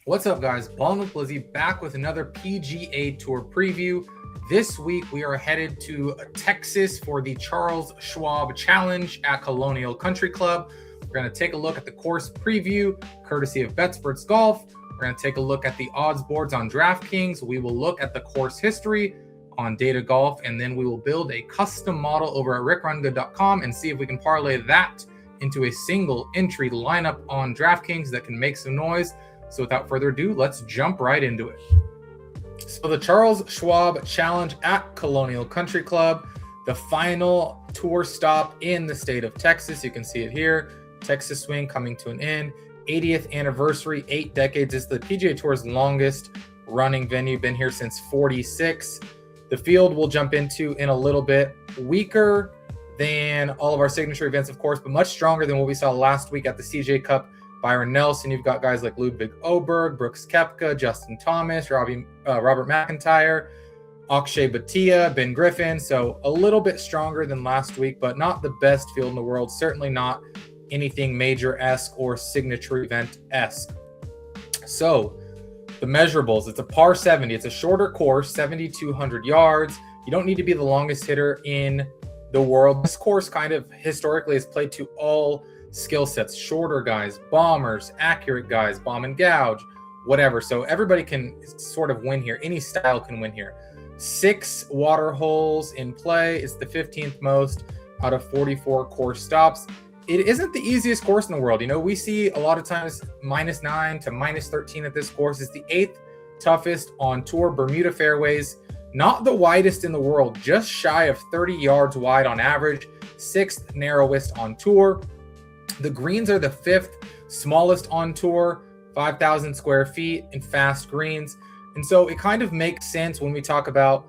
What's up, guys? Ballin With Blizzy back with another PGA Tour preview. This week we are headed to Texas for the Charles Schwab Challenge at Colonial Country Club. We're going to take a look at the course preview, courtesy of Betsperts Golf. We're going to take a look at the odds boards on DraftKings. We will look at the course history on Data Golf, and then we will build a custom model over at rickrungood.com and see if we can parlay that into a single entry lineup on DraftKings that can make some noise. So without further ado, let's jump right into it. So the Charles Schwab Challenge at Colonial Country Club, the final tour stop in the state of Texas. You can see it here. Texas swing coming to an end. 80th anniversary, 8 decades. It's the PGA Tour's longest running venue. Been here since 46. The field we'll jump into in a little bit. Weaker than all of our signature events, of course, but much stronger than what we saw last week at the CJ Cup. Byron Nelson, you've got guys like Ludwig Oberg, Brooks Koepka, Justin Thomas, Robert McIntyre, Akshay Bhatia, Ben Griffin. So a little bit stronger than last week, but not the best field in the world. Certainly not anything major-esque or signature event-esque. So the measurables, it's a par 70. It's a shorter course, 7,200 yards. You don't need to be the longest hitter in the world. This course kind of historically has played to all skill sets, shorter guys, bombers, accurate guys, bomb and gouge, whatever. So everybody can sort of win here. Any style can win here. 6 water holes in play. It's the 15th most out of 44 course stops. It isn't the easiest course in the world. You know, we see a lot of times -9 to -13 at this course. It's the 8th toughest on tour. Bermuda fairways, not the widest in the world, just shy of 30 yards wide on average. 6th narrowest on tour. The greens are the 5th smallest on tour, 5,000 square feet in fast greens. And so it kind of makes sense when we talk about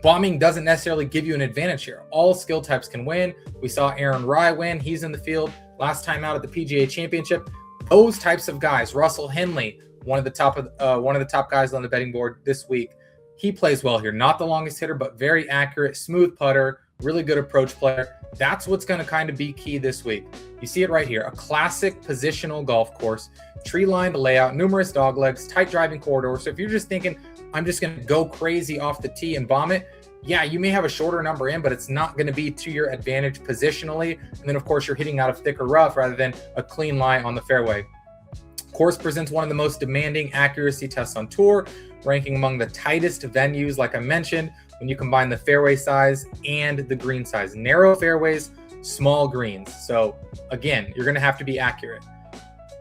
bombing doesn't necessarily give you an advantage here. All skill types can win. We saw Aaron Rai win. He's in the field last time out at the PGA Championship. Those types of guys, Russell Henley, one of the top guys on the betting board this week. He plays well here. Not the longest hitter, but very accurate, smooth putter, really good approach player. That's what's going to kind of be key this week. You see it right here. A classic positional golf course, tree-lined layout, numerous dog legs, tight driving corridors. So if you're just thinking, I'm just going to go crazy off the tee and bomb it, yeah, you may have a shorter number in, but it's not going to be to your advantage positionally. And then, of course, you're hitting out of thicker rough rather than a clean lie on the fairway. Course presents one of the most demanding accuracy tests on tour, ranking among the tightest venues, like I mentioned, when you combine the fairway size and the green size. Narrow fairways, small greens. So again, you're going to have to be accurate.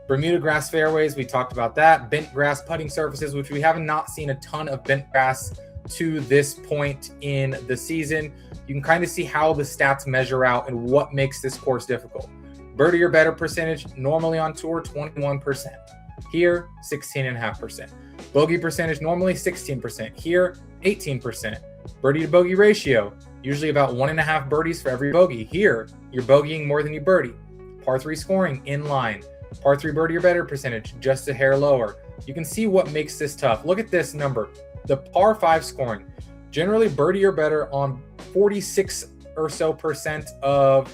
Bermuda grass fairways, we talked about that. Bent grass putting surfaces, which we have not seen a ton of bent grass to this point in the season. You can kind of see how the stats measure out and what makes this course difficult. Birdie or better percentage, normally on tour, 21%. Here, 16.5%. Bogey percentage, normally 16%. Here, 18%. Birdie to bogey ratio, usually about 1.5 birdies for every bogey. Here, you're bogeying more than you birdie. Par 3 scoring, in line. Par 3 birdie or better percentage, just a hair lower. You can see what makes this tough. Look at this number. The par 5 scoring, generally birdie or better on 46 or so percent of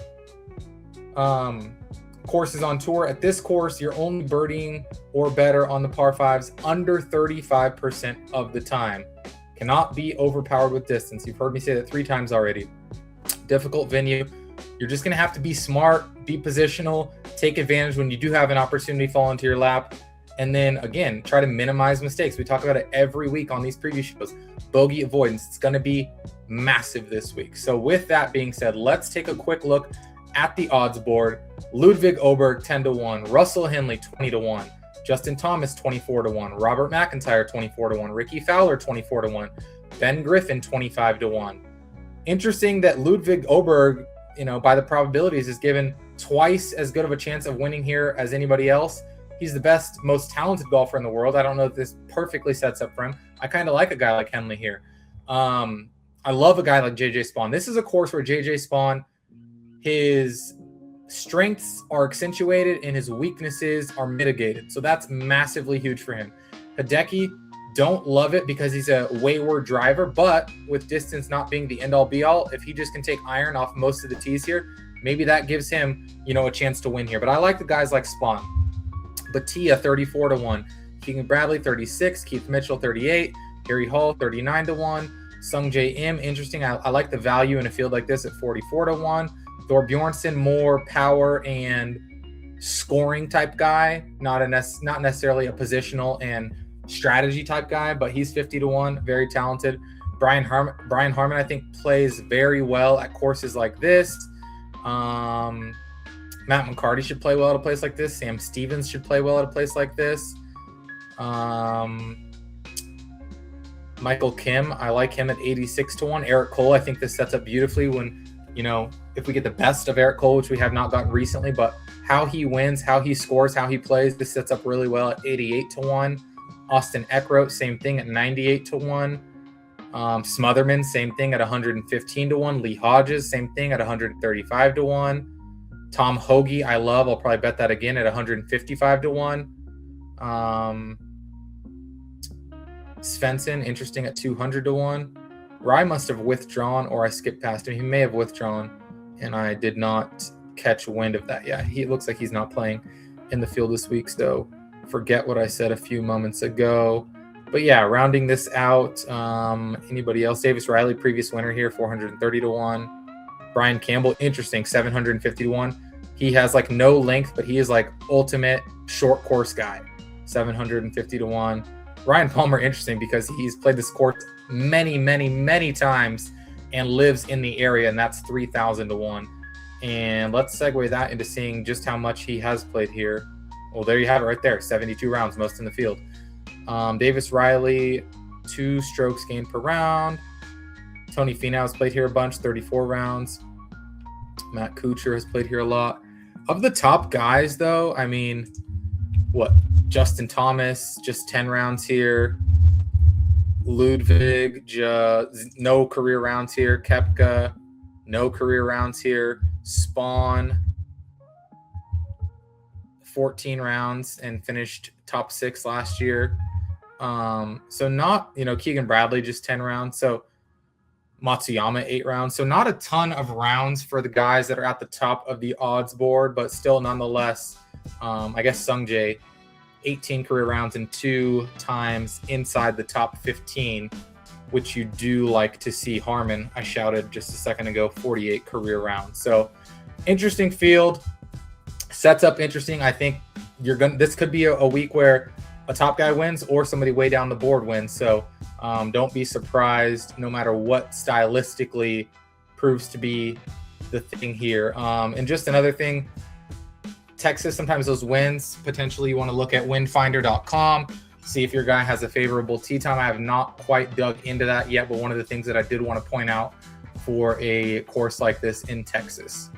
courses on tour. At this course, you're only birdieing or better on the par 5s under 35% of the time. Cannot be overpowered with distance. You've heard me say that 3 times already. Difficult venue. You're just going to have to be smart, be positional, take advantage when you do have an opportunity fall into your lap. And then again, try to minimize mistakes. We talk about it every week on these preview shows. Bogey avoidance. It's going to be massive this week. So with that being said, let's take a quick look at the odds board. Ludwig Oberg 10-1, Russell Henley 20-1, Justin Thomas 24-1, Robert McIntyre 24-1, Ricky Fowler 24-1, Ben Griffin 25-1. Interesting that Ludwig Oberg, you know, by the probabilities, is given twice as good of a chance of winning here as anybody else. He's the best, most talented golfer in the world. I don't know if this perfectly sets up for him. I kind of like a guy like Henley here. I love a guy like JJ Spawn. This is a course where JJ Spawn, his strengths are accentuated and his weaknesses are mitigated. So that's massively huge for him. Hideki, don't love it because he's a wayward driver, but with distance not being the end all be all, if he just can take iron off most of the tees here, maybe that gives him, you know, a chance to win here. But I like the guys like Spawn. Bhatia 34-1. Keegan Bradley, 36. Keith Mitchell, 38. Gary Hall, 39 to 1. Sung J M, interesting. I like the value in a field like this at 44 to 1. Thor Bjornsson, more power and scoring type guy, not necessarily a positional and strategy type guy, but he's 50 to 1, very talented. Brian Harman, I think, plays very well at courses like this. Matt McCarty should play well at a place like this. Sam Stevens should play well at a place like this. Michael Kim, I like him at 86 to 1. Eric Cole, I think this sets up beautifully when, if we get the best of Eric Cole, which we have not gotten recently, but how he wins, how he scores, how he plays, this sets up really well at 88 to 1. Austin Eckroat, same thing at 98 to 1. Smotherman, same thing at 115 to 1. Lee Hodges, same thing at 135 to 1. Tom Hoagie, I love. I'll probably bet that again at 155 to 1. Svensson, interesting at 200 to 1. Rye must have withdrawn, or I skipped past him. He may have withdrawn, and I did not catch wind of that. Yeah, he looks like he's not playing in the field this week, so forget what I said a few moments ago. But yeah, rounding this out, anybody else? Davis Riley, previous winner here, 430 to 1. Brian Campbell, interesting, 750 to 1. He has like no length, but he is like ultimate short course guy, 750 to 1. Ryan Palmer, interesting because he's played this course many, many, many times and lives in the area, and that's 3,000 to 1. And let's segue that into seeing just how much he has played here. Well, there you have it right there, 72 rounds, most in the field. Davis Riley, 2 strokes gained per round. Tony Finau has played here a bunch, 34 rounds. Matt Kuchar has played here a lot. Of the top guys, though, I mean, Justin Thomas, just 10 rounds here. Ludwig, no career rounds here. Koepka, no career rounds here. Spawn, 14 rounds and finished top 6 last year. So not, Keegan Bradley, just 10 rounds. So Matsuyama, 8 rounds. So not a ton of rounds for the guys that are at the top of the odds board, but still nonetheless, I guess Sung Jae, 18 career rounds and 2 times inside the top 15, which you do like to see. Harman, I shouted just a second ago, 48 career rounds. So interesting field, sets up interesting. I think this could be a week where a top guy wins or somebody way down the board wins. So don't be surprised no matter what stylistically proves to be the thing here. And just another thing, Texas, sometimes those wins, potentially you want to look at windfinder.com, see if your guy has a favorable tee time. I have not quite dug into that yet, but one of the things that I did want to point out for a course like this in Texas.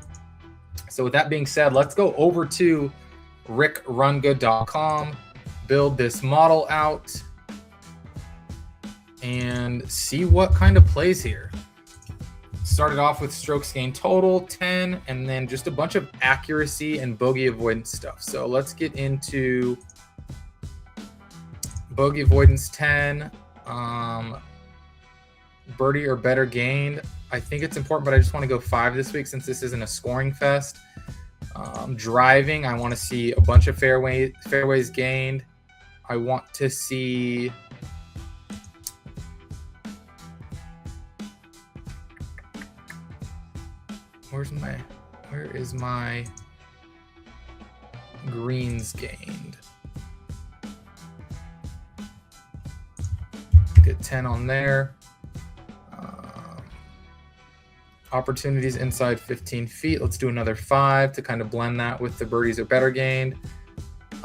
So with that being said, let's go over to rickrungood.com, build this model out, and see what kind of plays here. Started off with strokes gained total, 10, and then just a bunch of accuracy and bogey avoidance stuff. So let's get into bogey avoidance 10, birdie or better gained. I think it's important, but I just want to go 5 this week since this isn't a scoring fest. Driving, I want to see a bunch of fairways gained. I want to see where is my greens gained? Get 10 on there. Opportunities inside 15 feet. Let's do another 5 to kind of blend that with the birdies or better gained.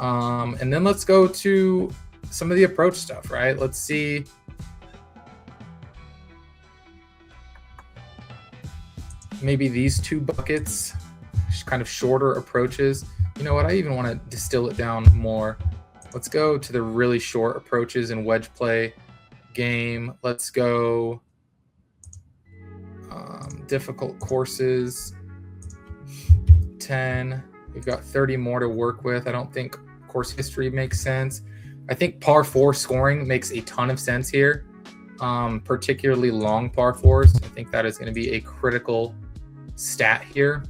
And then let's go to some of the approach stuff, right? Let's see. Maybe these 2 buckets, kind of shorter approaches. You know what? I even want to distill it down more. Let's go to the really short approaches and wedge play game. Let's go difficult courses, 10. We've got 30 more to work with. I don't think course history makes sense. I think par 4 scoring makes a ton of sense here, particularly long par 4s. I think that is going to be a critical stat here.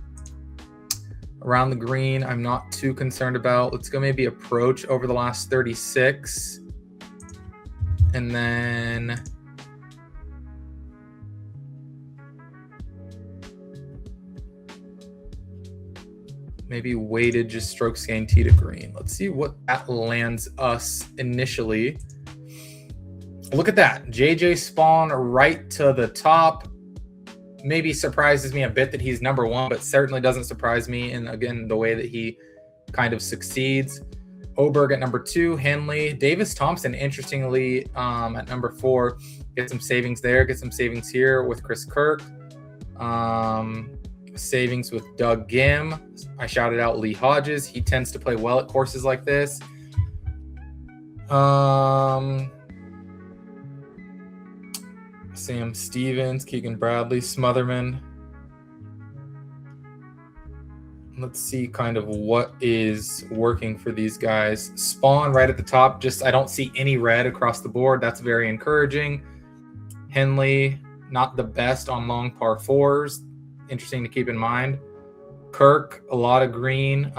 Around the green, I'm not too concerned about. Let's go maybe approach over the last 36. And then maybe weighted just strokes gained tee to green. Let's see what that lands us initially. Look at that. JJ Spawn right to the top. Maybe surprises me a bit that he's number one, but certainly doesn't surprise me. And again, the way that he kind of succeeds. Oberg at number 2, Henley. Davis Thompson, interestingly, at number 4. Get some savings there. Get some savings here with Chris Kirk. Savings with Doug Gim. I shouted out Lee Hodges. He tends to play well at courses like this. Sam Stevens, Keegan Bradley, Smotherman. Let's see kind of what is working for these guys. Spawn right at the top. Just I don't see any red across the board. That's very encouraging. Henley, not the best on long par 4s. Interesting to keep in mind. Kirk, a lot of green.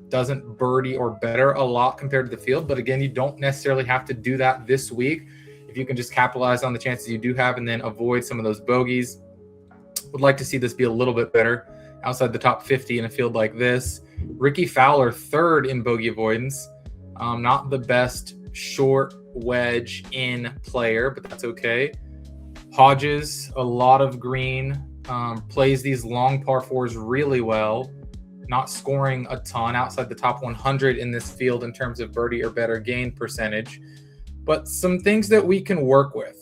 Doesn't birdie or better a lot compared to the field. But again, you don't necessarily have to do that this week. If you can just capitalize on the chances you do have and then avoid some of those bogeys. Would like to see this be a little bit better outside the top 50 in a field like this. Ricky Fowler, 3rd in bogey avoidance. Not the best short wedge in player, but that's okay. Hodges, a lot of green. Plays these long par 4s really well. Not scoring a ton outside the top 100 in this field in terms of birdie or better gain percentage. But some things that we can work with.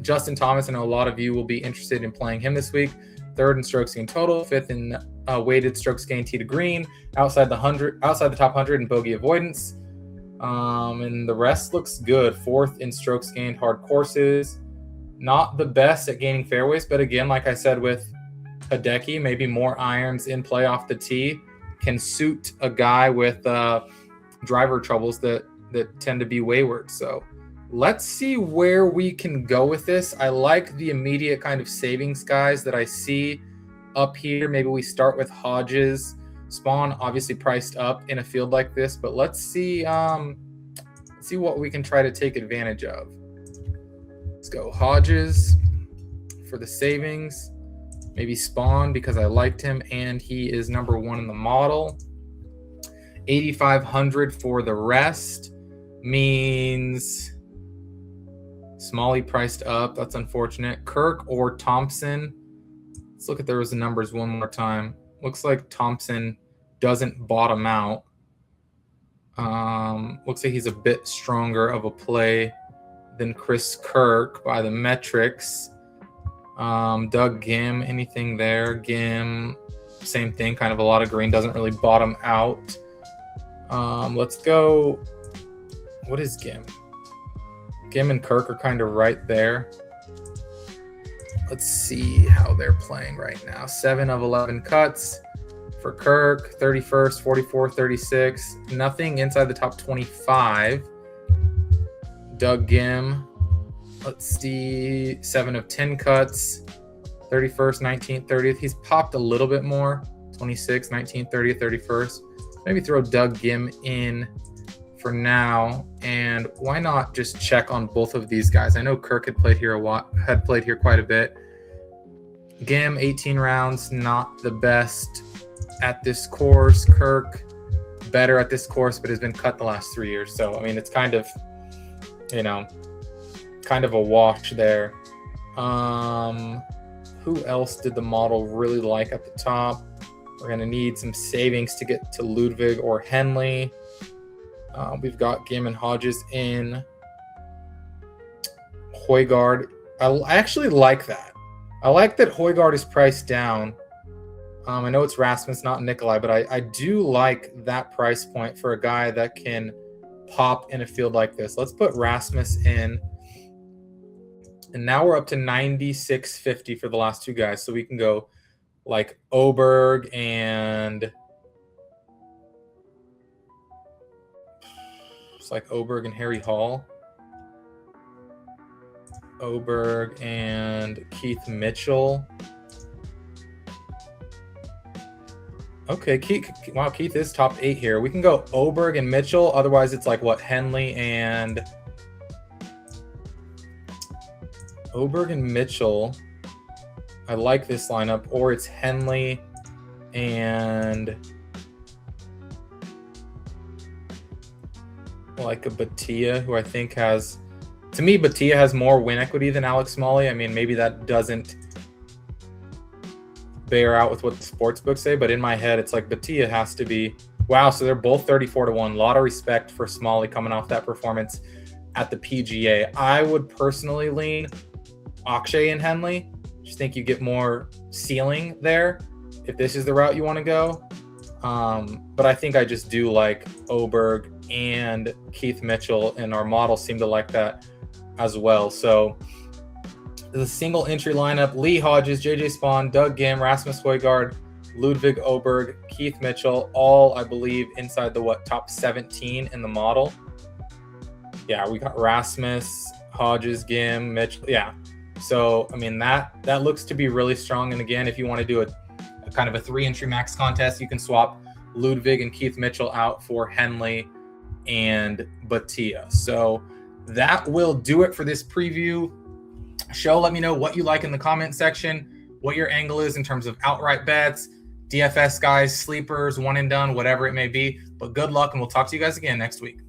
Justin Thomas, I know a lot of you will be interested in playing him this week. 3rd in strokes gained total, 5th in weighted strokes gained tee to green, outside the top 100 in bogey avoidance. And the rest looks good. 4th in strokes gained hard courses. Not the best at gaining fairways, but again, like I said with Hideki, maybe more irons in play off the tee can suit a guy with driver troubles that tend to be wayward. So let's see where we can go with this. I like the immediate kind of savings guys that I see up here. Maybe we start with Hodges. Spawn obviously priced up in a field like this, but let's see what we can try to take advantage of. Let's go Hodges for the savings. Maybe Spawn because I liked him and he is number 1 in the model. 8,500 for the rest means Smalley priced up. That's unfortunate. Kirk or Thompson. Let's look at those numbers one more time. Looks like Thompson doesn't bottom out. Looks like he's a bit stronger of a play than Chris Kirk by the metrics. Doug Gim, anything there? Gim, same thing, kind of a lot of green, doesn't really bottom out. Let's go. What is Gim? Gim and Kirk are kind of right there. Let's see how they're playing right now. 7 of 11 cuts for Kirk, 31st, 44, 36. Nothing inside the top 25. Doug Gim, let's see, 7 of 10 cuts, 31st, 19th, 30th. He's popped a little bit more, 26th, 19th, 30th, 31st. Maybe throw Doug Gim in for now, and why not just check on both of these guys? I know Kirk had played here quite a bit. Gim, 18 rounds, not the best at this course. Kirk, better at this course, but has been cut the last 3 years. So, I mean, it's kind of, kind of a wash there. Who else did the model really like at the top? We're going to need some savings to get to Ludwig or Henley. We've got Gim and Hodges in. Højgaard. I actually like that. I like that Højgaard is priced down. I know it's Rasmus, not Nikolai, but I do like that price point for a guy that can pop in a field like this. Let's put Rasmus in. And now we're up to 96.50 for the last 2 guys. So we can go like Oberg and it's like Oberg and Harry Hall. Oberg and Keith Mitchell. Okay, Keith is top 8 here. We can go Oberg and Mitchell. Otherwise, it's like what, Henley and Oberg and Mitchell. I like this lineup. Or it's Henley and like a Batia, who I think has, to me, Batia has more win equity than Alex Smalley. I mean, maybe that doesn't bear out with what the sports books say, but in my head, it's like Batia has to be, wow. So they're both 34-1. A lot of respect for Smalley coming off that performance at the PGA. I would personally lean Akshay and Henley. Just think you get more ceiling there if this is the route you want to go. But I think I just do like Oberg and Keith Mitchell, and our models seem to like that as well. So the single entry lineup: Lee Hodges, JJ Spawn, Doug Gim, Rasmus Højgaard, Ludwig Oberg, Keith Mitchell, all I believe inside the top 17 in the model. Yeah, we got Rasmus, Hodges, Gim, Mitchell. Yeah. So, I mean, that looks to be really strong. And again, if you want to do a kind of a 3-entry max contest, you can swap Ludwig and Keith Mitchell out for Henley and Batia. So that will do it for this preview show. Let me know what you like in the comment section, what your angle is in terms of outright bets, DFS guys, sleepers, one and done, whatever it may be. But good luck, and we'll talk to you guys again next week.